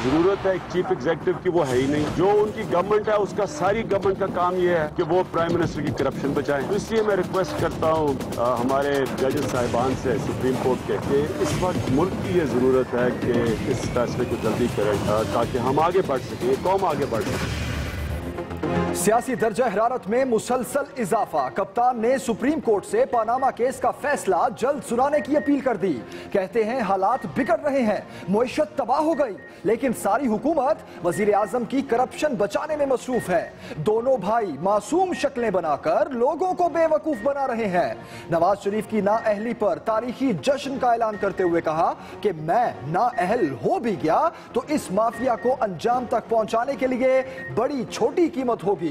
जरूरत है एक चीफ एग्जीक्यूटिव की, वो है ही नहीं। जो उनकी गवर्नमेंट है उसका सारी गवर्नमेंट का काम ये है कि वो प्राइम मिनिस्टर की करप्शन बचाएं। तो इसलिए मैं रिक्वेस्ट करता हूँ हमारे जजेस साहिबान से सुप्रीम कोर्ट के कि इस वक्त मुल्क की ये जरूरत है कि इस फैसले को जल्दी करें ताकि हम आगे बढ़ सकें, कौम आगे बढ़ सके। सियासी दर्जा हरारत में मुसलसल इजाफा। कप्तान ने सुप्रीम कोर्ट से पनामा केस का फैसला जल्द सुनाने की अपील कर दी। कहते हैं हालात बिगड़ रहे हैं, मुईशत तबाह हो गई, लेकिन सारी हुकूमत वजीर आजम की करप्शन बचाने में मसरूफ है। दोनों भाई मासूम शक्लें बनाकर लोगों को बेवकूफ बना रहे हैं। नवाज शरीफ की नाअहली पर तारीखी जश्न का ऐलान करते हुए कहा कि मैं नाअहल हो भी गया तो इस माफिया को अंजाम तक पहुंचाने के लिए बड़ी छोटी कीमत होगी।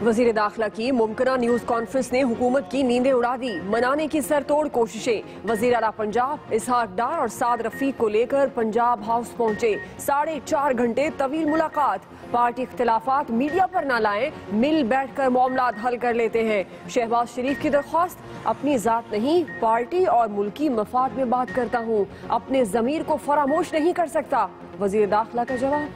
वजीर दाखिला की मुमकिना न्यूज कॉन्फ्रेंस ने हुकूमत की नींदें उड़ा दी। मनाने की सरतोड़ कोशिशें। वजीर आला पंजाब इसहाक डार और साद रफीक को लेकर पंजाब हाउस पहुंचे। 4.5 घंटे तवील मुलाकात। पार्टी इख्तिलाफात मीडिया पर न लाएं, मिल बैठकर मामलात हल कर लेते हैं। शहबाज शरीफ की दरख्वास्त, अपनी जात नहीं पार्टी और मुल्की मफाद में बात करता हूँ, अपने जमीर को फरामोश नहीं कर सकता। वजीर दाखिला का जवाब।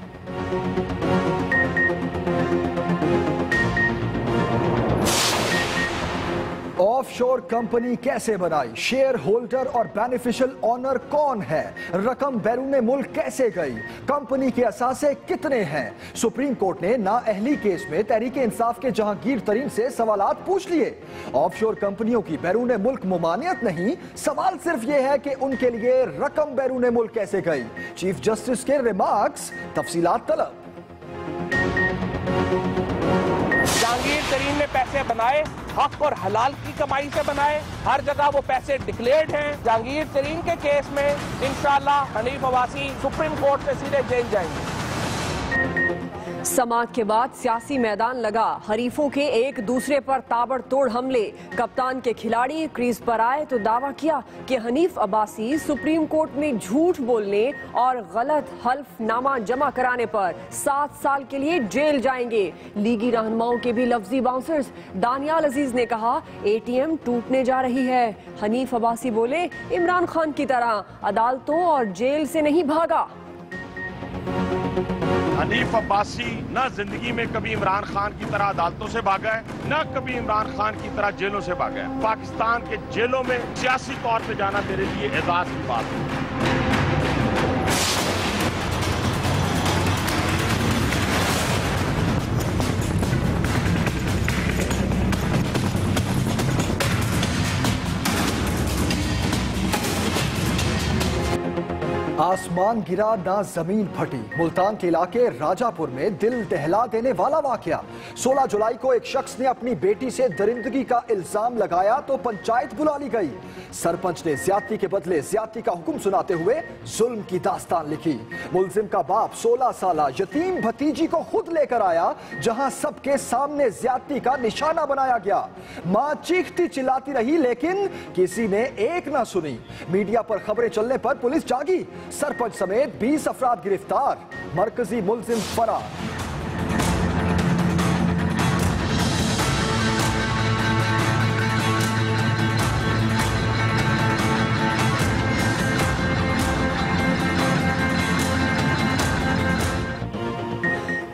ऑफशोर कंपनी कैसे बनाई, शेयर होल्डर और बेनिफिशियल ओनर कौन है, रकम बैरूने मुल्क कैसे गई, कंपनी के असासे कितने हैं। सुप्रीम कोर्ट ने नाअहली केस में तहरीक इंसाफ के जहांगीर तरीन से सवालात पूछ लिए। ऑफशोर कंपनियों की बैरूने मुल्क मुमानियत नहीं, सवाल सिर्फ यह है कि उनके लिए रकम बैरूने मुल्क कैसे गई। चीफ जस्टिस के रिमार्क्स, तफसीलात तलब। जहांगीर तरीन ने पैसे बनाए, हक और हलाल की कमाई से बनाए, हर जगह वो पैसे डिक्लेयर्ड हैं। जहांगीर तरीन के केस में इंशाअल्लाह हनीफ अब्बासी सुप्रीम कोर्ट से सीधे जेल जाएंगे। समाअत के बाद सियासी मैदान लगा। हरीफों के एक दूसरे पर ताबड़तोड़ हमले। कप्तान के खिलाड़ी क्रीज पर आए तो दावा किया कि हनीफ अब्बासी सुप्रीम कोर्ट में झूठ बोलने और गलत हल्फनामा जमा कराने पर 7 साल के लिए जेल जाएंगे। लीगी रहनुमाओं के भी लफ्जी बाउंसर्स। दानियाल अजीज ने कहा एटीएम टूटने जा रही है। हनीफ अब्बासी बोले इमरान खान की तरह अदालतों और जेल से नहीं भागा। हनीफ अब्बासी न जिंदगी में कभी इमरान खान की तरह अदालतों से भागा है, न कभी इमरान खान की तरह जेलों से भागा है। पाकिस्तान के जेलों में सियासी तौर पे जाना मेरे लिए एजाज की बात है। आसमान गिरा ना जमीन फटी। मुल्तान के इलाके राजापुर में दिल दहला देने वाला वाकया। 16 जुलाई को एक शख्स ने अपनी बेटी से दरिंदगी का इल्जाम लगाया तो पंचायत बुला ली गई। सरपंच ने ज्यादती के बदले ज्यादती का हुक्म सुनाते हुए जुल्म की दास्तान लिखी। मुलजिम का बाप 16 साला यतीम भतीजी को खुद लेकर आया, जहां सबके सामने ज्यादती का निशाना बनाया गया। मां चीखती चिल्लाती रही लेकिन किसी ने एक ना सुनी। मीडिया पर खबरें चलने पर पुलिस जागी। सरपंच समेत 20 अफराद गिरफ्तार, मरकजी मुलजिम फरार।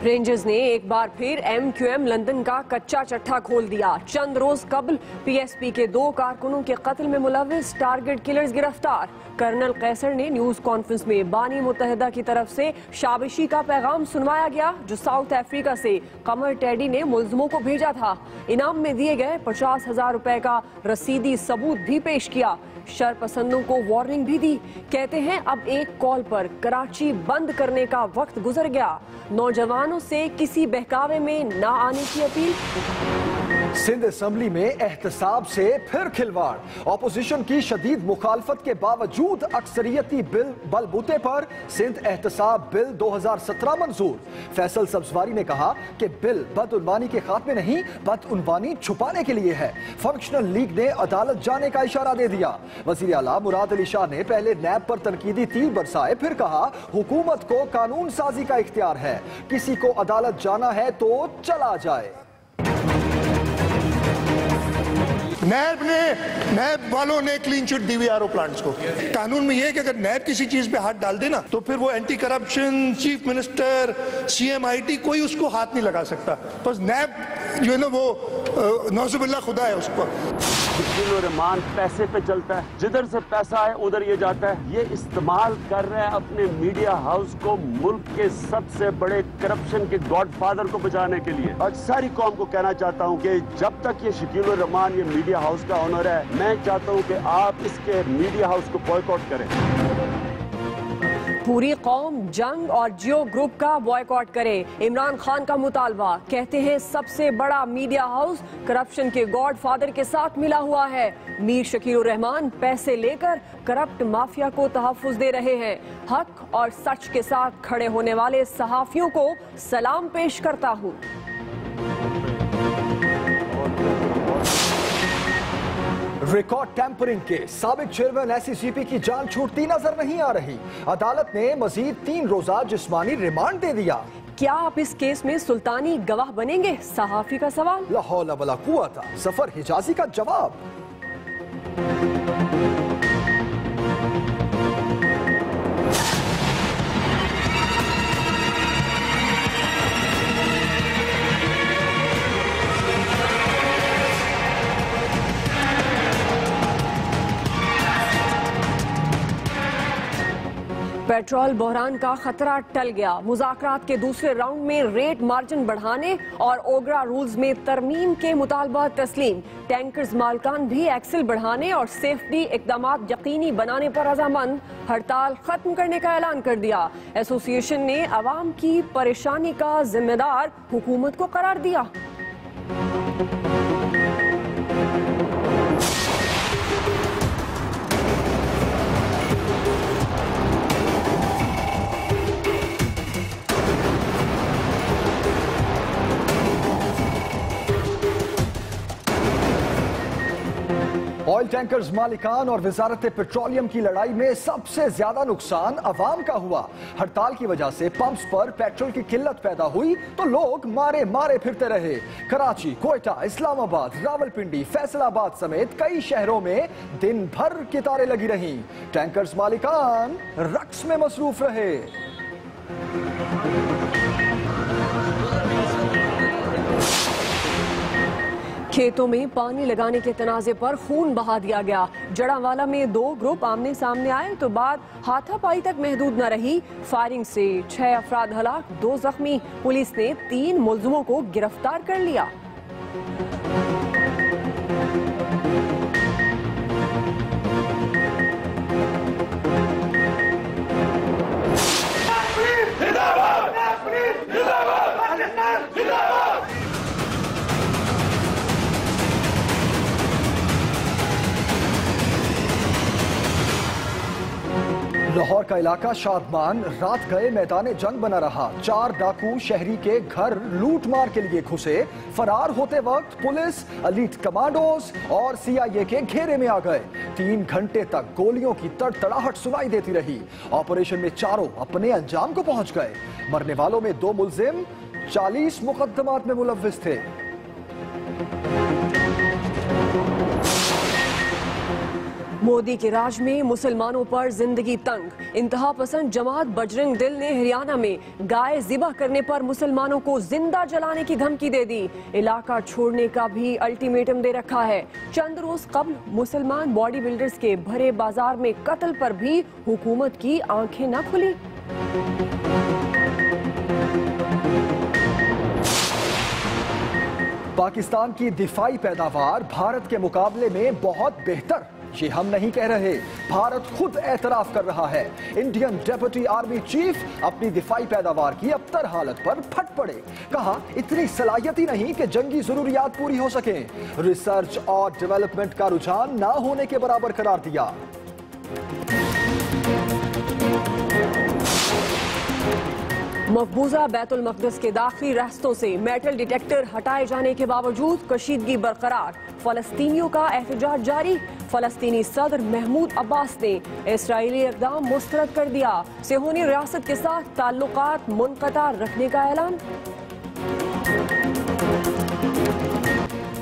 रेंजर्स ने एक बार फिर MQM लंदन का कच्चा चट्टा खोल दिया। चंद रोज कबल PSP के 2 कारकुनों के कत्ल में मुलविस टारगेट किलर्स गिरफ्तार। कर्नल कैसर ने न्यूज कॉन्फ्रेंस में बानी मुत्तहिदा की तरफ से शाबिशी का पैगाम सुनवाया गया, जो साउथ अफ्रीका से कमर टेडी ने मुल्जिमों को भेजा था। इनाम में दिए गए 50,000 रुपए का रसीदी सबूत भी पेश किया। शरपसंदों को वार्निंग भी दी। कहते हैं अब एक कॉल पर कराची बंद करने का वक्त गुजर गया। नौजवानों से किसी बहकावे में ना आने की अपील। सिंध असेंबली में एहतसाब से फिर खिलवाड़। ऑपोजिशन की शदीद मुखालफत के बावजूद अक्सरियती बिल बलबूते पर सिंध एहतसाब बिल 2017 मंजूर। फैसल सब्जवारी ने कहा कि बिल बदउनवानी के खात्मे नहीं, बदउनवानी छुपाने के लिए है। फंक्शनल लीग ने अदालत जाने का इशारा दे दिया। वजीर आला मुराद अली शाह ने पहले नैब पर तनकीदी तीर बरसाए, फिर कहा हुकूमत को कानून साजी का इख्तियार है, किसी को अदालत जाना है तो चला जाए। नैब वालों ने क्लीन चिट दी हुई आरओ प्लांट्स को। कानून में यह है कि अगर नैब किसी चीज पे हाथ डाल देना तो फिर वो anti corruption, chief minister, CMIT कोई उसको हाथ नहीं लगा सकता। बस नैब जो है ना वो नौजुबिल्ला खुदा है उसको। शकील रहमान पैसे पे चलता है, जिधर से पैसा है उधर ये जाता है। ये इस्तेमाल कर रहा है अपने मीडिया हाउस को मुल्क के सबसे बड़े करप्शन के गॉडफादर को बचाने के लिए। और सारी कौम को कहना चाहता हूँ कि जब तक ये शकील रहमान ये मीडिया हाउस का ऑनर है, मैं चाहता हूँ कि आप इसके मीडिया हाउस को बॉयकॉट करें। पूरी कौम जंग और जियो ग्रुप का बॉयकॉट करे, इमरान खान का मुतालबा। कहते हैं सबसे बड़ा मीडिया हाउस करप्शन के गॉडफादर के साथ मिला हुआ है। मीर शकील रहमान पैसे लेकर करप्ट माफिया को तहफ्फुज दे रहे हैं। हक और सच के साथ खड़े होने वाले सहाफियों को सलाम पेश करता हूँ। रिकॉर्ड टैंपरिंग के साबिक चेयरमैन SCCP की जान छूटती नजर नहीं आ रही। अदालत ने मजीद 3 रोजा जिस्मानी रिमांड दे दिया। क्या आप इस केस में सुल्तानी गवाह बनेंगे? सहाफी का सवाल। ला हौला वला कुव्वता, सफर हिजाजी का जवाब। पेट्रोल बहरान का खतरा टल गया। मुज़ाकरात के दूसरे राउंड में रेट मार्जिन बढ़ाने और ओगरा रूल्स में तरमीम के मुतालबा तस्लीम। टैंकर्स मालकान भी एक्सेल बढ़ाने और सेफ्टी इकदामात यकीनी बनाने पर रजामंद। हड़ताल खत्म करने का ऐलान कर दिया। एसोसिएशन ने अवाम की परेशानी का जिम्मेदार हुकूमत को करार दिया। ऑयल टैंकर्स मालिकान और वजारत पेट्रोलियम की लड़ाई में सबसे ज्यादा नुकसान अवाम का हुआ। हड़ताल की वजह से पंप्स पर पेट्रोल की किल्लत पैदा हुई तो लोग मारे मारे फिरते रहे। कराची, कोयटा, इस्लामाबाद, रावलपिंडी, फैसलाबाद समेत कई शहरों में दिन भर कतारें लगी रहीं। टैंकर्स मालिकान रक्स में मसरूफ रहे। खेतों में पानी लगाने के तनाजे पर खून बहा दिया गया। जड़ावाला में 2 ग्रुप आमने सामने आए तो बाद हाथापाई तक महदूद न रही। फायरिंग से 6 अफराद हलाक, 2 जख्मी। पुलिस ने 3 मुलजिमों को गिरफ्तार कर लिया। लाहौर का इलाका शादमान रात गए मैदान जंग बना रहा। 4 डाकू शहरी के घर लूट मार के लिए घुसे। फरार होते वक्त पुलिस, एलीट कमांडोज और CIA के घेरे में आ गए। 3 घंटे तक गोलियों की तड़तड़ाहट सुनाई देती रही। ऑपरेशन में चारों अपने अंजाम को पहुंच गए। मरने वालों में 2 मुलजिम 40 मुकदमात में मुलव्विस थे। मोदी के राज में मुसलमानों पर जिंदगी तंग। इंतहा पसंद जमात बजरंग दल ने हरियाणा में गाय ज़िबह करने पर मुसलमानों को जिंदा जलाने की धमकी दे दी। इलाका छोड़ने का भी अल्टीमेटम दे रखा है। चंद रोज कबल मुसलमान बॉडी बिल्डर्स के भरे बाजार में कत्ल पर भी हुकूमत की आंखें न खुली। पाकिस्तान की दिफाई पैदावार भारत के मुकाबले में बहुत बेहतर, ये हम नहीं कह रहे, भारत खुद एतराफ कर रहा है। इंडियन डेप्यूटी आर्मी चीफ अपनी दिफाई पैदावार की अबतर हालत पर फट पड़े। कहा इतनी सलाहियत ही नहीं कि जंगी जरूरियात पूरी हो सके। रिसर्च और डेवलपमेंट का रुझान ना होने के बराबर करार दिया। मकबूजा बैतुल मक़दस के दाखिली रास्तों से मेटल डिटेक्टर हटाए जाने के बावजूद कशीदगी बरकरार। फलस्तीनियों का एहतजाज जारी। फलस्तीनी सदर महमूद अब्बास ने इसराइली इक़दाम मुस्तरद कर दिया। सिहोनी रियासत के साथ ताल्लुकात मुनक़ता रखने का ऐलान।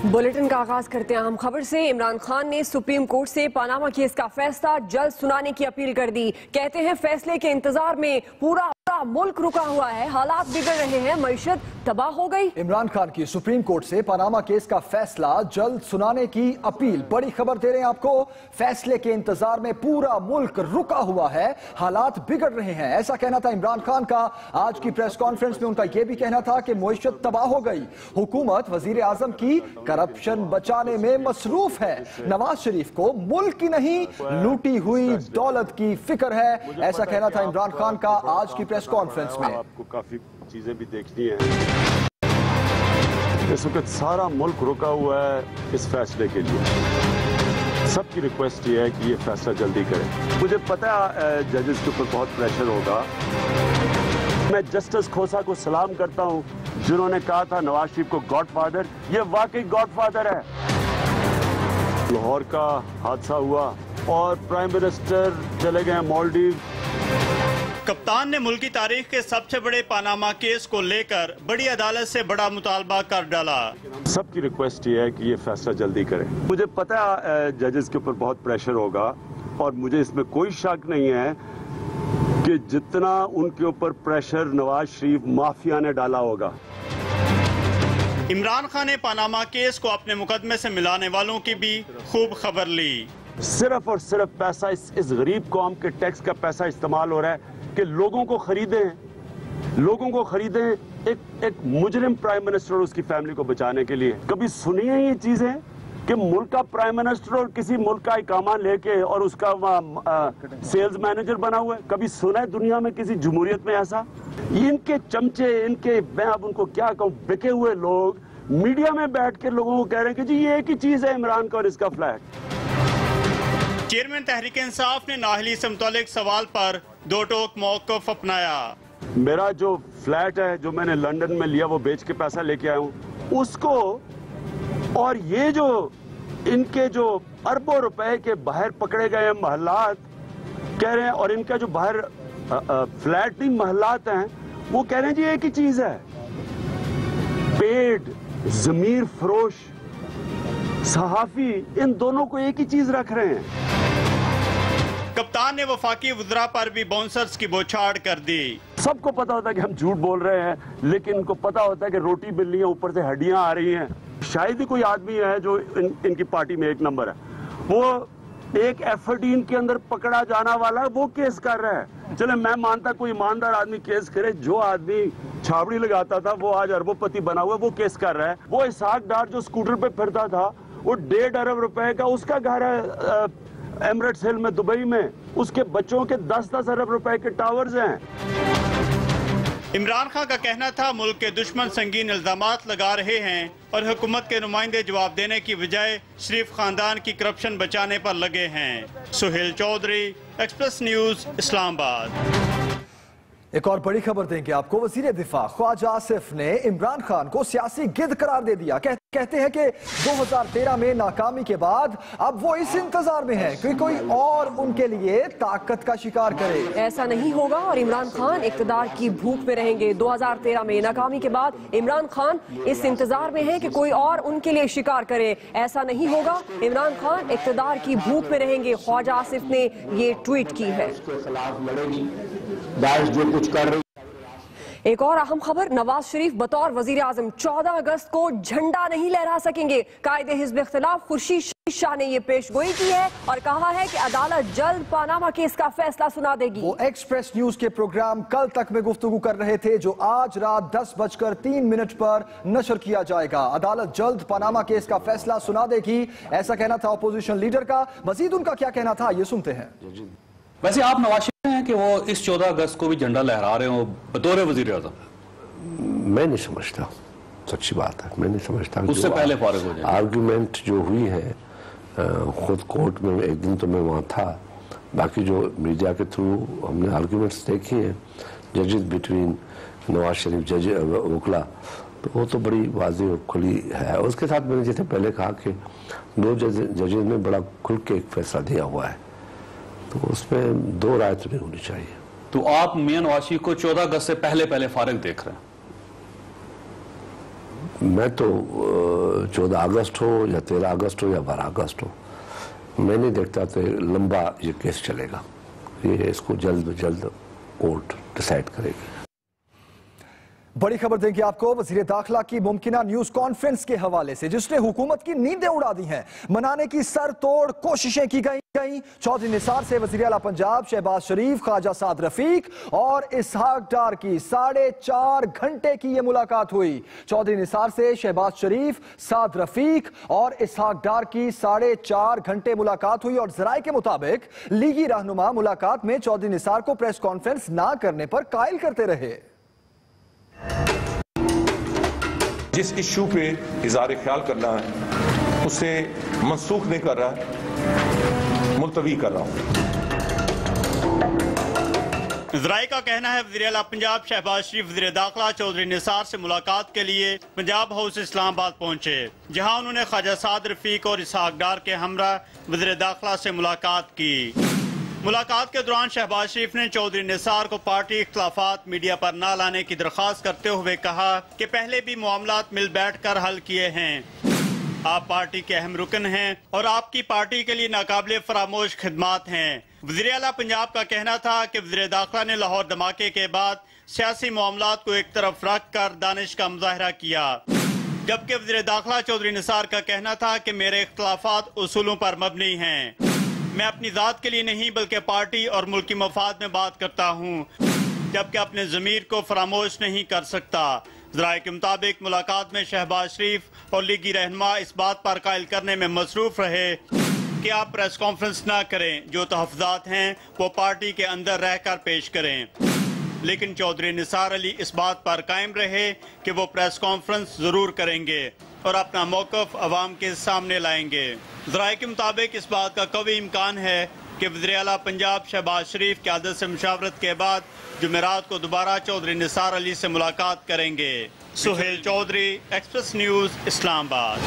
बुलेटिन का आगाज करते हैं अहम खबर से। इमरान खान ने सुप्रीम कोर्ट से पनामा केस का फैसला जल्द सुनाने की अपील कर दी। कहते हैं फैसले के इंतजार में पूरा मुल्क रुका हुआ है, हालात बिगड़ रहे हैं, मईशत तबाह हो गई। इमरान खान की सुप्रीम कोर्ट से पनामा केस का फैसला जल्द सुनाने की अपील। बड़ी खबर दे रहे हैं आपको, फैसले के इंतजार में पूरा मुल्क रुका हुआ है, हालात बिगड़ रहे हैं, ऐसा कहना था इमरान खान का। आज की प्रेस कॉन्फ्रेंस में उनका यह भी कहना था कि मईशत तबाह हो गई, हुकूमत वजीर आजम की करप्शन बचाने में मसरूफ है, नवाज शरीफ को मुल्क की नहीं लूटी हुई दौलत की फिक्र है, ऐसा कहना था इमरान खान का आज की प्रेस कॉन्फ्रेंस में। आपको काफी चीजें भी देखनी है। इस वक्त सारा मुल्क रुका हुआ है इस फैसले के लिए। सबकी रिक्वेस्ट ये है कि ये फैसला जल्दी करें। मुझे पता है जजेस के ऊपर बहुत प्रेशर होगा। मैं जस्टिस खोसा को सलाम करता हूं जिन्होंने कहा था नवाज शरीफ को गॉडफादर, ये वाकई गॉडफादर है। लाहौर का हादसा हुआ और प्राइम मिनिस्टर चले गए मालदीव। कप्तान ने मुल्की तारीख के सबसे बड़े पनामा केस को लेकर बड़ी अदालत से बड़ा मुतालबा कर डाला। सबकी रिक्वेस्ट ये है कि ये फैसला जल्दी करें। मुझे पता है जजेस के ऊपर बहुत प्रेशर होगा और मुझे इसमें कोई शक नहीं है कि जितना उनके ऊपर प्रेशर नवाज शरीफ माफिया ने डाला होगा। इमरान खान ने पनामा केस को अपने मुकदमे से मिलाने वालों की भी खूब खबर ली। सिर्फ और सिर्फ पैसा इस गरीब कौम के टैक्स का पैसा इस्तेमाल हो रहा है कि लोगों को खरीदें एक मुजरिम प्राइम मिनिस्टर और उसकी फैमिली को बचाने के लिए। कभी सुनी है ये चीजें कि मुल्क का प्राइम मिनिस्टर और किसी मुल्क का इकामा लेके और उसका सेल्स मैनेजर बना हुआ है? कभी सुना है दुनिया में किसी जमहूरियत में ऐसा? इनके चमचे, मैं अब उनको क्या कहूँ, बिके हुए लोग मीडिया में बैठ के लोगों को कह रहे हैं कि जी ये एक ही चीज है इमरान का और इसका फ्लैट। चेयरमैन तहरीक इंसाफ ने नाहली से मुतालिक सवाल पर दो टोक मौक़िफ़ अपनाया। मेरा जो फ्लैट है जो मैंने लंदन में लिया वो बेच के पैसा लेके आया हूँ उसको, और ये जो इनके जो अरबों रुपए के बाहर पकड़े गए महलात कह रहे हैं, और इनका जो बाहर फ्लैट नहीं महलात हैं वो कह रहे हैं जी एक ही चीज है। पेड जमीर फरोश सहाफी इन दोनों को एक ही चीज रख रहे हैं। कप्तान ने वफाकी वज़रा पर भी बाउंसर्स की बौछार कर दी। सबको पता होता है कि हम झूठ बोल रहे हैं, लेकिन इनको पता होता है कि रोटी मिलनी है, ऊपर से हड्डियां आ रही हैं। शायद ही कोई आदमी है जो इनकी पार्टी में एक नंबर है। वो एक F18 के अंदर पकड़ा जाना वाला वो केस कर रहा है। चले मैं मानता कोई ईमानदार आदमी केस करे, जो आदमी छाबड़ी लगाता था वो आज अरबोपति बना हुआ वो केस कर रहा है। वो इसहाक डार जो स्कूटर पे फिरता था वो 1.5 अरब रुपए का उसका घर है एमिरेट्स हिल में दुबई में, उसके बच्चों के 10-10 अरब रुपए के टावर्स हैं। इमरान खान का कहना था मुल्क के दुश्मन संगीन इल्जामात लगा रहे हैं और हुकूमत के नुमाइंदे जवाब देने की बजाय शरीफ खानदान की करप्शन बचाने पर लगे हैं। Suhail Chaudhry, express news, Islamabad. एक और बड़ी खबर देंगे आपको। वजीर दिफा ख्वाजा आसिफ ने इमरान खान को सियासी गिद्ध करार दे दिया। कहते हैं कि 2013 में नाकामी के बाद अब वो इस इंतजार में है कि कोई और उनके लिए ताकत का शिकार करे। ऐसा नहीं होगा और इमरान खान इक्तदार की भूख में रहेंगे। 2013 में नाकामी के बाद इमरान खान इस इंतजार में है कि कोई और उनके लिए शिकार करे। ऐसा नहीं होगा, इमरान खान इक्तदार की भूख में रहेंगे। ख्वाजा आसिफ ने ये ट्वीट की है। जो कुछ कर रही। एक और अहम खबर, नवाज शरीफ बतौर वजीर आजम 14 अगस्त को झंडा नहीं लहरा सकेंगे। कायदे हिज़्ब इख्तिलाफ खुर्शीद शाह ने ये पेशगोई की है और कहा है कि अदालत जल्द पनामा केस का फैसला सुना देगी। वो एक्सप्रेस न्यूज के प्रोग्राम कल तक में गुफ्तगू कर रहे थे जो आज रात 10:03 पर नशर किया जाएगा। अदालत जल्द पनामा केस का फैसला सुना देगी, ऐसा कहना था अपोजिशन लीडर का। मजीद उनका क्या कहना था ये सुनते हैं। वैसे आप नवाज शरीफ हैं कि वो इस 14 अगस्त को भी झंडा लहरा रहे हो बतौर वजीर आज़म? मैं नहीं समझता, सच्ची बात है, मैं नहीं समझता। उससे पहले फारिग हो जाए। आर्गुमेंट जो हुई है खुद कोर्ट में, एक दिन तो मैं वहाँ था, बाकी जो मीडिया के थ्रू हमने आर्गुमेंट्स देखी हैं जजेस बिटवीन नवाज शरीफ जज वकला, तो वो तो बड़ी वाज़ेह और खुली है। उसके साथ मैंने जैसे पहले कहा कि दो जजेस ने बड़ा खुल के एक फैसला दिया हुआ है, तो उसमें दो राय तो नहीं होनी चाहिए। तो आप मियां नवाज शरीफ को 14 अगस्त से पहले फारिग देख रहे हैं? मैं तो 14 अगस्त हो या 13 अगस्त हो या 12 अगस्त हो, मैं नहीं देखता तो लंबा ये केस चलेगा। ये इसको जल्द जल्द कोर्ट डिसाइड करेगी। बड़ी खबर देंगे आपको वजीर दाखिला की मुमकिना न्यूज कॉन्फ्रेंस के हवाले से, जिसने हुकूमत की नींदें उड़ा दी हैं। मनाने की सर तोड़ कोशिशें की गई। चौधरी निसार से वजीर आला पंजाब शहबाज शरीफ, ख्वाजा साद रफीक और इसहाक डार की 4.5 घंटे की यह मुलाकात हुई। चौधरी निसार से शहबाज शरीफ, साद रफीक और इसहाक डार की 4.5 घंटे मुलाकात हुई और जराये के मुताबिक लीगी रहनुमा मुलाकात में चौधरी निसार को प्रेस कॉन्फ्रेंस ना करने पर कायल करते रहे। जिस इशू पे इज़हार ख्याल करना है उसे मनसूख नहीं कर रहा, मुलतवी कर रहा हूं। ज़राए का कहना है वज़ीर आला पंजाब शहबाज शरीफ वज़ीर दाखिला चौधरी निसार से मुलाकात के लिए पंजाब हाउस इस्लामाबाद पहुंचे, जहां उन्होंने ख्वाजा साद रफीक और इसहाक डार के हमरा वज़ीर दाखिला से मुलाकात की। मुलाकात के दौरान शहबाज शरीफ ने चौधरी निसार को पार्टी इख्तलाफात मीडिया पर न लाने की दरख्वास्त करते हुए कहा कि पहले भी मामलात मिल बैठ कर हल किए हैं। आप पार्टी के अहम रुकन हैं और आपकी पार्टी के लिए नाकाबिले फरामोश खिदमात हैं। वज़ीर आला पंजाब का कहना था कि वज़ीर दाखिला ने लाहौर धमाके के बाद सियासी मामलात को एक तरफ रख कर दानिश का मुजाहरा किया, जबकि वज़ीर दाखिला चौधरी निसार का कहना था कि मेरे इख्तलाफात उसूलों पर मबनी हैं। मैं अपनी जात के लिए नहीं बल्कि पार्टी और मुल्क की मफाद में बात करता हूँ, जबकि अपने ज़मीर को फरामोश नहीं कर सकता। ज़राए के मुताबिक मुलाकात में शहबाज शरीफ और लीगी रहनुमा इस बात पर कायल करने में मसरूफ रहे कि आप प्रेस कॉन्फ्रेंस ना करें, जो तहफ़्फ़ुज़ात हैं वो पार्टी के अंदर रहकर पेश करें। लेकिन चौधरी निसार अली इस बात पर कायम रहे कि वो प्रेस कॉन्फ्रेंस ज़रूर करेंगे और अपना मौक़िफ़ अवाम के सामने लाएंगे। ज़राए के मुताबिक इस बात का कवी इम्कान है कि वज़ीर आला पंजाब शहबाज शरीफ की आदत से मुशावरत के बाद जुमेरात को दोबारा चौधरी निसार अली से मुलाकात करेंगे। Suhail Chaudhry, express news, Islamabad.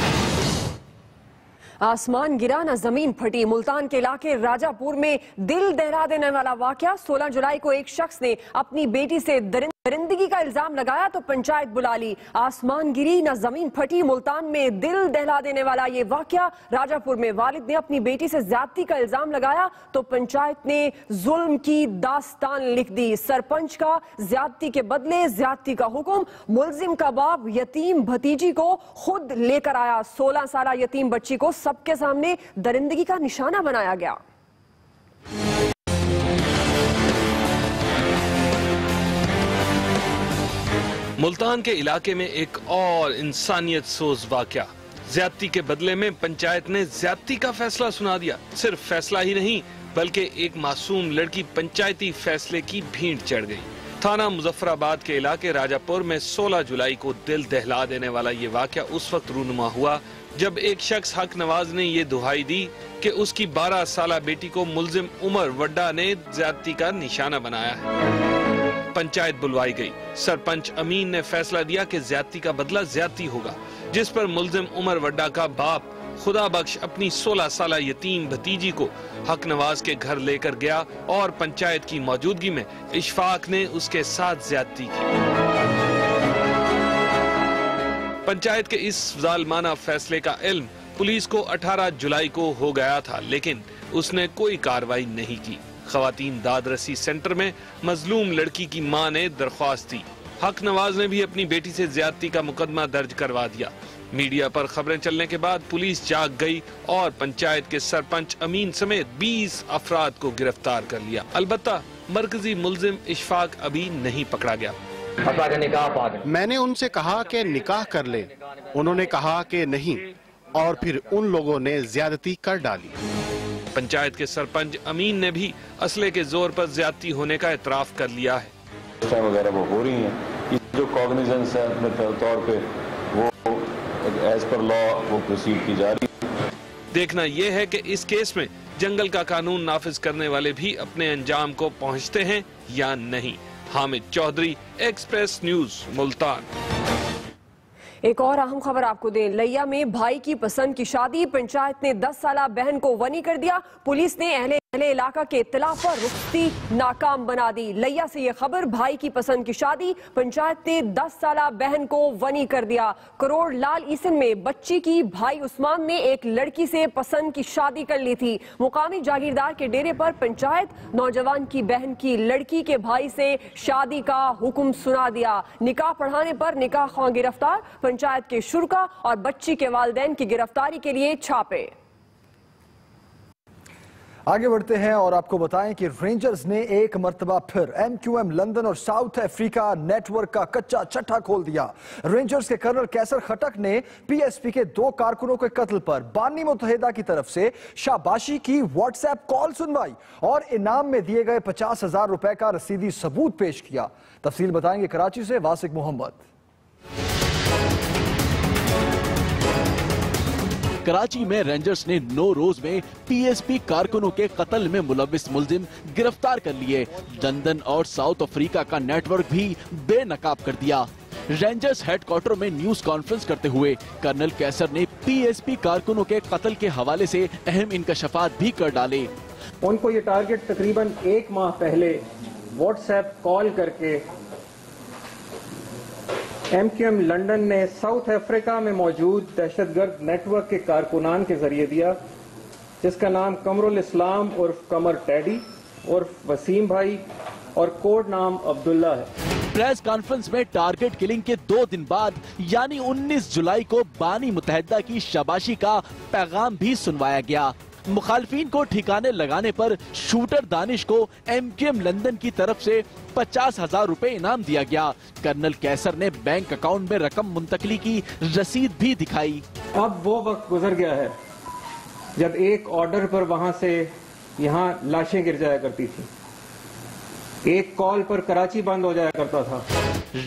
आसमान गिरा न जमीन फटी। मुल्तान के इलाके राजापुर में दिल दहला देने वाला वाकया। 16 जुलाई को एक शख्स ने अपनी बेटी से दरिंदगी का इल्जाम लगाया तो पंचायत बुला ली। आसमान गिरी न जमीन फटी। मुल्तान में दिल दहला देने वाला ये वाकया। राजापुर में वालिद ने अपनी बेटी से ज्यादती का इल्जाम लगाया तो पंचायत ने जुल्म की दास्तान लिख दी। सरपंच का ज्यादती के बदले ज्यादती का हुक्म। मुलजिम का बाप यतीम भतीजी को खुद लेकर आया। 16 साला यतीम बच्ची को सबके सामने दरिंदगी का निशाना बनाया गया। मुल्तान के इलाके में एक और इंसानियत सोज वाकया। ज्यादती के बदले में पंचायत ने ज्यादती का फैसला सुना दिया। सिर्फ फैसला ही नहीं बल्कि एक मासूम लड़की पंचायती फैसले की भीड़ चढ़ गई। थाना मुजफ्फराबाद के इलाके राजापुर में 16 जुलाई को दिल दहला देने वाला ये वाकया उस वक्त रूनुमा हुआ जब एक शख्स हक नवाज ने ये दुहाई दी कि उसकी 12 साला बेटी को मुलजिम उमर वड्डा ने ज्यादती का निशाना बनाया है। पंचायत बुलवाई गई। सरपंच अमीन ने फैसला दिया कि ज्यादती का बदला ज्यादती होगा, जिस पर मुलजिम उमर वड्डा का बाप खुदा बख्श अपनी 16 साला यतीम भतीजी को हक नवाज के घर लेकर गया और पंचायत की मौजूदगी में इशफाक ने उसके साथ ज्यादती की। पंचायत के इस जालिमाना फैसले का इल्म पुलिस को 18 जुलाई को हो गया था, लेकिन उसने कोई कार्रवाई नहीं की। खवातीन दादरसी सेंटर में मजलूम लड़की की मां ने दरख्वास्त दी। हक नवाज ने भी अपनी बेटी से ज्यादती का मुकदमा दर्ज करवा दिया। मीडिया पर खबरें चलने के बाद पुलिस जाग गई और पंचायत के सरपंच अमीन समेत 20 अफराद को गिरफ्तार कर लिया। अलबत्ता मरकजी मुलजिम इशफाक अभी नहीं पकड़ा गया। मैंने उनसे कहा कि निकाह कर ले, उन्होंने कहा कि नहीं और फिर उन लोगों ने ज्यादती कर डाली। पंचायत के सरपंच अमीन ने भी असले के जोर पर ज्यादती होने का एतराफ कर लिया है। वगैरह वो हो रही हैं, जो कॉग्निजेंस है अपने तौर पे वो एज पर लॉ वो प्रोसीड की जा रही है। देखना यह है कि इस केस में जंगल का कानून नाफिज करने वाले भी अपने अंजाम को पहुंचते हैं या नहीं। Hamid Chaudhry, express news, Multan. एक और अहम खबर आपको दें। लैया में भाई की पसंद की शादी। पंचायत ने 10 साला बहन को वनी कर दिया। पुलिस ने अहले पहले इलाका के इत्तला पर रुखती नाकाम बना दी। लिया से यह खबर, भाई की पसंद की शादी, पंचायत ने 10 साला बहन को वनी कर दिया। करोड़ लाल ईसन में बच्ची की भाई उस्मान ने एक लड़की से पसंद की शादी कर ली थी। मुकामी जागीरदार के डेरे पर पंचायत नौजवान की बहन की लड़की के भाई से शादी का हुक्म सुना दिया। निकाह पढ़ाने पर निकाह ख्वां गिरफ्तार, पंचायत के शुरका और बच्ची के वालिदैन की गिरफ्तारी के लिए छापे। आगे बढ़ते हैं और आपको बताएं कि रेंजर्स ने एक मर्तबा फिर MQM लंदन और साउथ अफ्रीका नेटवर्क का कच्चा चट्टा खोल दिया। रेंजर्स के कर्नल कैसर खटक ने PSP के 2 कारकुनों के कत्ल पर बानी मुत्तहिदा की तरफ से शाबाशी की व्हाट्सएप कॉल सुनवाई और इनाम में दिए गए 50,000 रुपए का रसीदी सबूत पेश किया। तफसील बताएंगे कराची से वासिक मोहम्मद। कराची में रेंजर्स ने 9 रोज में PSP कारकुनों के कत्ल में मुलविस मुलजिम गिरफ्तार कर लिए। लंदन और साउथ अफ्रीका का नेटवर्क भी बेनकाब कर दिया। रेंजर्स हेडक्वार्टर में न्यूज कॉन्फ्रेंस करते हुए कर्नल कैसर ने PSP कारकुनों के कत्ल के हवाले से अहम इंकशाफात भी कर डाले। उनको ये टारगेट तकरीबन 1 माह पहले व्हाट्सएप कॉल करके MQM लंदन ने साउथ अफ्रीका में मौजूद दहशतगर्द नेटवर्क के कारकुनान के जरिए दिया, जिसका नाम कमरुल इस्लाम उर्फ कमर टैडी उर्फ वसीम भाई और कोड नाम अब्दुल्ला है। प्रेस कॉन्फ्रेंस में टारगेट किलिंग के 2 दिन बाद यानी 19 जुलाई को बानी मुत्तहिदा की शाबाशी का पैगाम भी सुनवाया गया। मुखालफीन को ठिकाने लगाने पर शूटर दानिश को MQM लंदन की तरफ से 50,000 रुपए इनाम दिया गया। कर्नल कैसर ने बैंक अकाउंट में रकम मुंतकली की रसीद भी दिखाई। अब वो वक्त गुजर गया है जब एक ऑर्डर पर वहां से यहाँ लाशें गिर जाया करती थी, एक कॉल पर कराची बंद हो जाया करता था।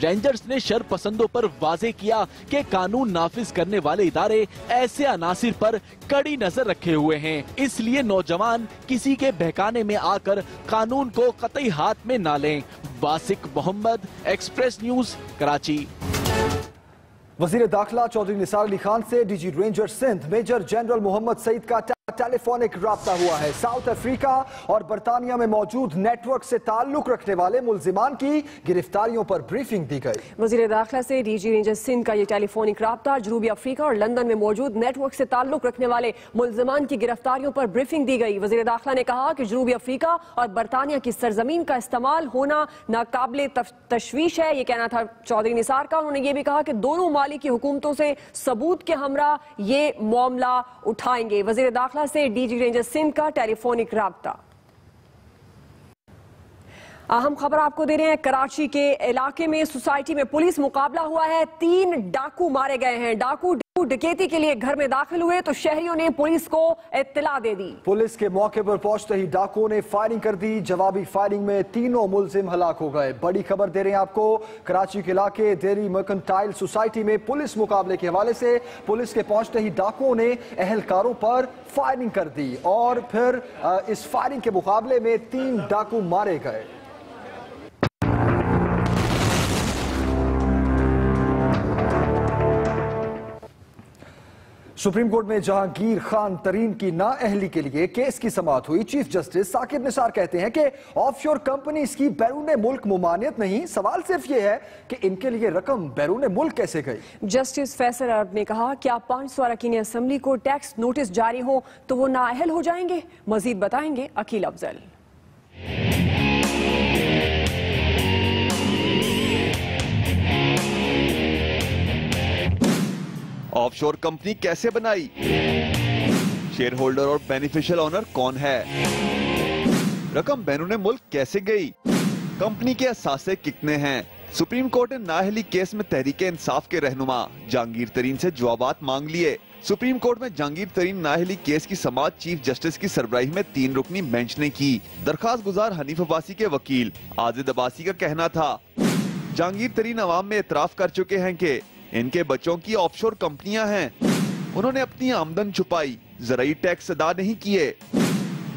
रेंजर्स ने शरपसंदों पर वाजे किया कि कानून नाफिज करने वाले इदारे ऐसे अनासिर पर कड़ी नजर रखे हुए हैं, इसलिए नौजवान किसी के बहकाने में आकर कानून को कतई हाथ में ना लें। Wasiq Mohammad, express news, Karachi. वजीर दाखिला चौधरी निसार अली खान से DG ranger Sindh major general Mohammad Saeed का टेलीफोनिक राब्ता हुआ है। साउथ अफ्रीका और बरतानिया में मौजूद नेटवर्क से ताल्लुक रखने वाले मुल्जिमान की गिरफ्तारियों पर ब्रीफिंग दी गई। वजीर दाखिला से DG रेंजर सिंध का ये टेलीफोनिक राब्ता, जनूबी अफ्रीका और लंदन में मौजूद नेटवर्क से ताल्लुक रखने वाले मुल्जिमान की गिरफ्तारियों पर ब्रीफिंग दी गई। वजीर दाखिला ने कहा कि जनूबी अफ्रीका और बरतानिया की सरजमीन का इस्तेमाल होना नाकाबिले तशवीश है, ये कहना था चौधरी निसार का। उन्होंने ये भी कहा कि दोनों माली की हुकूमतों से सबूत के हमरा ये मामला उठाएंगे। वजीर दाखिला से DG रेंजर सिंध का टेलीफोनिक राब्ता। अहम खबर आपको दे रहे हैं, कराची के इलाके में सोसाइटी में पुलिस मुकाबला हुआ है। 3 डाकू मारे गए हैं। डाकू डकैती के लिए घर में दाखिल हुए तो शहरियों ने पुलिस को इत्तला दे दी। पुलिस के मौके पर पहुंचते ही डाकुओं ने फायरिंग कर दी। जवाबी फायरिंग में 3 मुल्जिम हलाक हो गए। बड़ी खबर दे रहे हैं आपको, कराची के इलाके डेरी मर्केंटाइल सोसाइटी में पुलिस मुकाबले के हवाले से पुलिस के पहुंचते ही डाकुओं ने अहलकारों पर फायरिंग कर दी और फिर इस फायरिंग के मुकाबले में 3 डाकू मारे गए। सुप्रीम कोर्ट में जहांगीर खान तरीन की नाअहली के लिए केस की समाअत हुई। चीफ जस्टिस साकिब निसार कहते हैं कि ऑफशोर कंपनीज की बैरून मुल्क मुमानियत नहीं, सवाल सिर्फ ये है कि इनके लिए रकम बैरून मुल्क कैसे गई। जस्टिस फैसल अरब ने कहा, क्या 500 अरकान असेंबली को टैक्स नोटिस जारी हो तो वो नाअहल हो जाएंगे। मजीद बताएंगे अकील अफजल। ऑफशोर कंपनी कैसे बनाई, शेयर होल्डर और बेनिफिशियल ओनर कौन है, रकम बैरून मुल्क कैसे गई, कंपनी के असासे कितने हैं। सुप्रीम कोर्ट ने नाअहली केस में तहरीक इंसाफ के रहनुमा जहांगीर तरीन से जवाबात मांग लिए। सुप्रीम कोर्ट में जहांगीर तरीन नाअहली केस की समाअत चीफ जस्टिस की सरबराही में 3 रुकनी बेंच ने की। दरखास्त गुजार हनीफ अब्बासी के वकील आजिद अब्बासी का कहना था, जहांगीर तरीन अवाम में एतराफ कर चुके हैं कि इनके बच्चों की ऑफशोर कंपनियां हैं। उन्होंने अपनी आमदन छुपाई, ज़राई टैक्स अदा नहीं किए।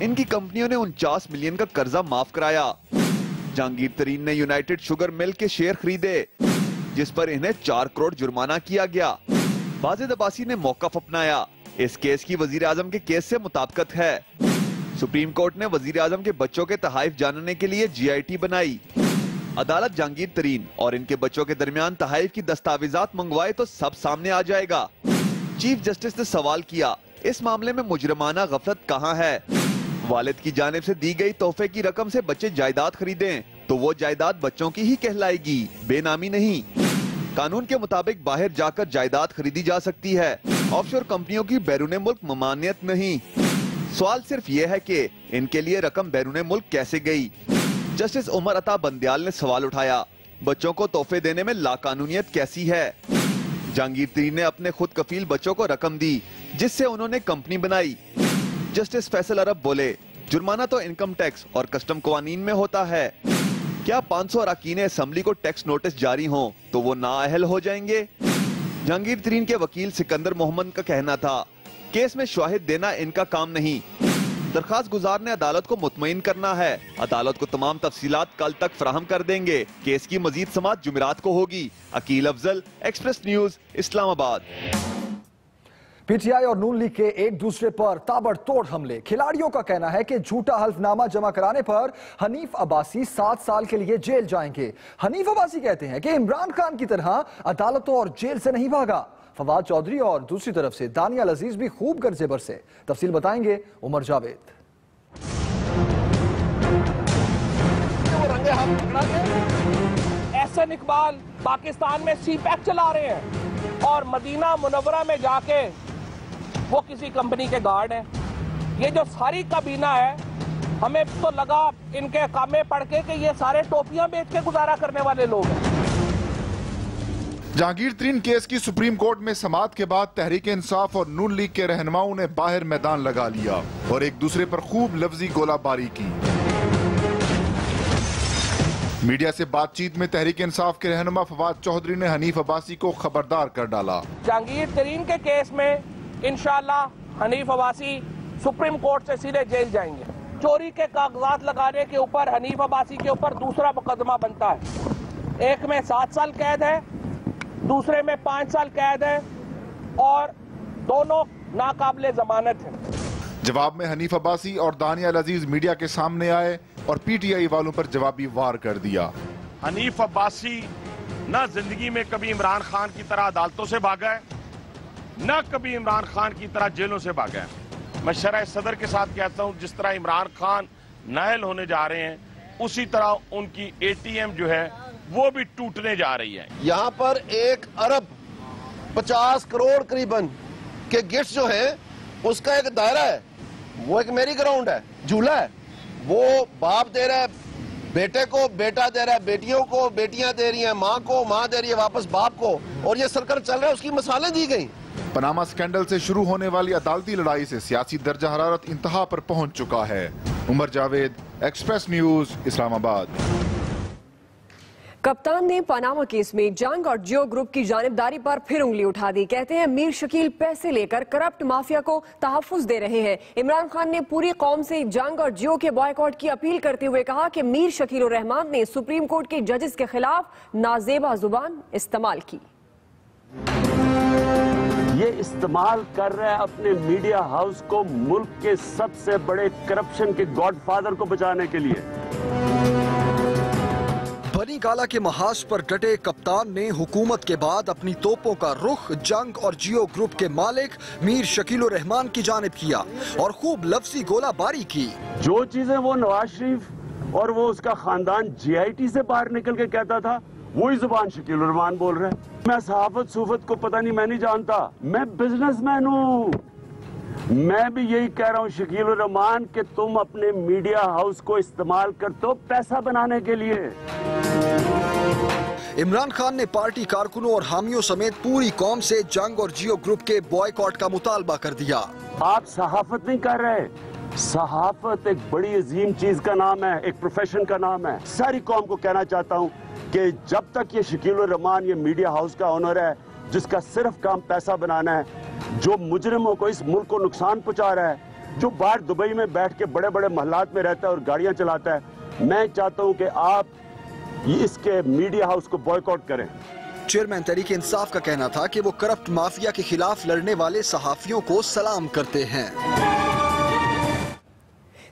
इनकी कंपनियों ने 49 मिलियन का कर्जा माफ कराया। जहांगीर तरीन ने यूनाइटेड शुगर मिल के शेयर खरीदे, जिस पर इन्हें 4 करोड़ जुर्माना किया गया। वाजिद अब्बासी ने मौकफ अपनाया, इस केस की वजीर आजम के केस से मुताबिकत है। सुप्रीम कोर्ट ने वजीर आजम के बच्चों के तहाइफ जानने के लिए GIT बनाई। अदालत जहांगीर तरीन और इनके बच्चों के दरमियान तहाइफ की दस्तावेजात मंगवाए तो सब सामने आ जाएगा। चीफ जस्टिस ने सवाल किया, इस मामले में मुजरमाना गफलत कहाँ है? वालिद की जानिब से दी गई तोहफे की रकम से बच्चे जायदाद खरीदें तो वो जायदाद बच्चों की ही कहलाएगी, बेनामी नहीं। कानून के मुताबिक बाहर जाकर जायदाद खरीदी जा सकती है, ऑफशोर कंपनियों की बैरून मुल्क ममानियत नहीं। सवाल सिर्फ ये है कि इनके लिए रकम बैरून मुल्क कैसे गई? जस्टिस उमर अता बंदयाल ने सवाल उठाया, बच्चों को तोहफे देने में लाकानूनियत कैसी है? जहांगीर तरीन ने अपने खुद कफील बच्चों को रकम दी जिससे उन्होंने कंपनी बनाई। जस्टिस फैसल अरब बोले, जुर्माना तो इनकम टैक्स और कस्टम कवानीन में होता है। क्या 500 अरकान असम्बली को टैक्स नोटिस जारी हों तो वो नाअहल हो जाएंगे? जहांगीर तरीन के वकील सिकंदर मोहम्मद का कहना था, केस में शवाहिद देना इनका काम नहीं, दरखास्त गुजार ने अदालत को मुतमईन करना है। अदालत को तमाम तफसीलात कल तक फराहम कर देंगे। केस की मजीद समाअत जुमेरात को होगी। Aqeel Afzal, express news, Islamabad. पीटीआई और नून लीग के एक दूसरे पर ताबड़तोड़ हमले। खिलाड़ियों का कहना है कि झूठा हल्फनामा जमा कराने पर हनीफ अब्बासी 7 साल के लिए जेल जाएंगे। हनीफ अब्बासी कहते हैं कि इमरान खान की तरह अदालतों और जेल से नहीं भागा। फवाद चौधरी और दूसरी तरफ से दानियाल अजीज भी खूब गर्जे बरसे। तफसील बताएंगे उमर जावेद। एहसन इकबाल पाकिस्तान में CPAC चला रहे हैं और मदीना मुनव्वरा में जाके वो किसी कंपनी के गार्ड हैं। ये जो सारी काबीना है, हमें तो लगा इनके कामे पढ़ के कि ये सारे टोपियां बेच के गुजारा करने वाले लोग हैं। जहांगीर तरीन केस की सुप्रीम कोर्ट में समाअत के बाद तहरीक इंसाफ और नून लीग के रहनुमाओं ने बाहर मैदान लगा लिया और एक दूसरे पर खूब लफ्जी गोलाबारी की। मीडिया से बातचीत में तहरीक इंसाफ के रहनुमा फवाद चौधरी ने हनीफ अब्बासी को खबरदार कर डाला। जहांगीर तरीन के केस में इंशाअल्लाह हनीफ अब्बासी सुप्रीम कोर्ट से सीधे जेल जाएंगे। चोरी के कागजात लगाने के ऊपर हनीफ अब्बासी के ऊपर दूसरा मुकदमा बनता है। एक में 7 साल कैद है, दूसरे में 5 साल कैद है और दोनों नाकाबिले जमानत हैं। जवाब में हनीफ अब्बासी और दानियाल अजीज मीडिया के सामने आए और पीटीआई वालों पर जवाबी वार कर दिया। हनीफ अब्बासी न जिंदगी में कभी इमरान खान की तरह अदालतों से भागा है, न कभी इमरान खान की तरह जेलों से भागा है। मैं शरह सदर के साथ कहता हूं, जिस तरह इमरान खान नाअहल होने जा रहे हैं उसी तरह उनकी ATM जो है वो भी टूटने जा रही है। यहाँ पर 1 अरब 50 करोड़ करीबन के गिफ्ट जो है उसका एक दायरा है, वो एक मेरी ग्राउंड है, झूला है। वो बाप दे रहा है बेटे को, बेटा दे रहा है बेटियों को, बेटियां दे रही हैं माँ को, माँ दे रही है वापस बाप को, और ये सर्कल चल रहा है, उसकी मिसालें दी गई। पनामा स्कैंडल से शुरू होने वाली अदालती लड़ाई से सियासी दर्जा हरारत इंतहा पर पहुंच चुका है। Umar Javed, express news, Islamabad. कप्तान ने पनामा केस में जंग और जियो ग्रुप की जानिबदारी पर फिर उंगली उठा दी। कहते हैं मीर शकील पैसे लेकर करप्ट माफिया को तहफ्फुज दे रहे हैं। इमरान खान ने पूरी कौम से जंग और जियो के बॉयकॉट की अपील करते हुए कहा कि मीर शकील और रहमान ने सुप्रीम कोर्ट के जजेस के खिलाफ नाजेबा जुबान इस्तेमाल की। ये इस्तेमाल कर रहा है अपने मीडिया हाउस को मुल्क के सबसे बड़े करप्शन के गॉडफादर को बचाने के लिए। बनी गाला के महाज पर डटे कप्तान ने हुकूमत के बाद अपनी तोपों का रुख जंग और जियो ग्रुप के मालिक मीर शकील रहमान की जानिब किया और खूब लफ्जी गोलाबारी की। जो चीजें वो नवाज शरीफ और वो उसका खानदान GIT से बाहर निकल के कहता था, वही जुबान शकील रहमान बोल रहे हैं। मैं सहाफत सूफत को पता नहीं, मैं नहीं जानता, मैं बिजनेसमैन हूँ। मैं भी यही कह रहा हूँ शकील रहमान कि तुम अपने मीडिया हाउस को इस्तेमाल करते हो पैसा बनाने के लिए। इमरान खान ने पार्टी कारकुनों और हामियों समेत पूरी कौम से जंग और जियो ग्रुप के बॉयकॉट का मुतालबा कर दिया। आप सहाफत नहीं कर रहे, सहाफत एक बड़ी अजीम चीज का नाम है, एक प्रोफेशन का नाम है। सारी कौम को कहना चाहता हूँ कि जब तक ये शकील रहमान ये मीडिया हाउस का ओनर है जिसका सिर्फ काम पैसा बनाना है, जो मुजरिमों को इस मुल्क को नुकसान पहुंचा रहा है, जो बाहर दुबई में बैठ के बड़े बड़े महलात में रहता है और गाड़ियां चलाता है, मैं चाहता हूं कि आप इसके मीडिया हाउस को बॉयकॉट करें। चेयरमैन तहरीक इंसाफ का कहना था कि वो करप्ट माफिया के खिलाफ लड़ने वाले सहाफियों को सलाम करते हैं।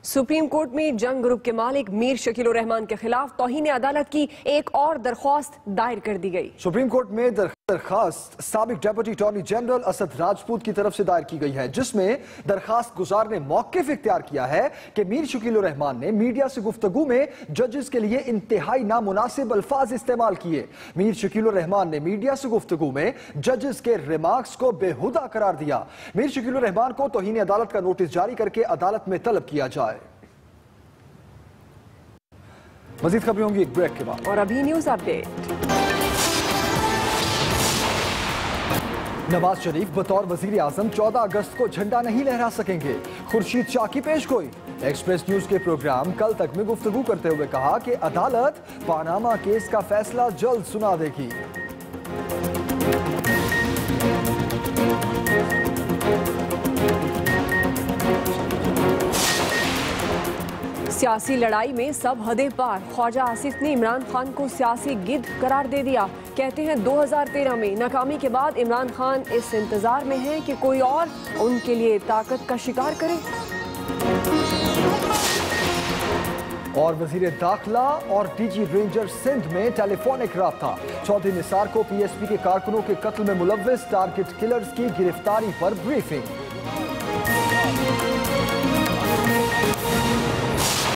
सुप्रीम कोर्ट में जंग ग्रुप के मालिक मीर शकील रहमान के खिलाफ तौहीन अदालत की एक और दरख्वास्त दायर कर दी गई। सुप्रीम कोर्ट में दरखास्त साबिक deputy attorney general Asad Rajput की तरफ से दायर की गई है, जिसमें दरखास्त गुजार ने मौकिफ इख्तियार किया है कि मीर शकील रहमान ने मीडिया से गुफ्तगू में जजेस के लिए इंतहाई नामुनासिब अल्फाज इस्तेमाल किए। मीर शकील रहमान ने मीडिया से गुफ्तगू में जजेस के रिमार्क्स को बेहुदा करार दिया। मीर शकील रहमान को तौहीन अदालत का नोटिस जारी करके अदालत में तलब किया जाए। मजीद खबरें होंगी एक ब्रेक के बाद। और अभी न्यूज अपडेट। नवाज शरीफ बतौर वजीर आजम 14 अगस्त को झंडा नहीं लहरा सकेंगे। खुर्शीद शाह की पेशगोई। एक्सप्रेस न्यूज के प्रोग्राम कल तक में गुफ्तगू करते हुए कहा कि अदालत पानामा केस का फैसला जल्द सुना देगी। सियासी लड़ाई में सब हदें पार। ख्वाजा आसिफ ने इमरान खान को सियासी गिद्ध करार दे दिया। कहते हैं 2013 में नाकामी के बाद इमरान खान इस इंतजार में हैं कि कोई और उनके लिए ताकत का शिकार करे। और वजीर दाखिला और डीजी रेंजर सिंध में टेलीफोनिक राब्ता। चौधरी निसार को पीएसपी के कारकुनों के कत्ल में मुलव्विस टारगेट किलर्स की गिरफ्तारी पर ब्रीफिंग।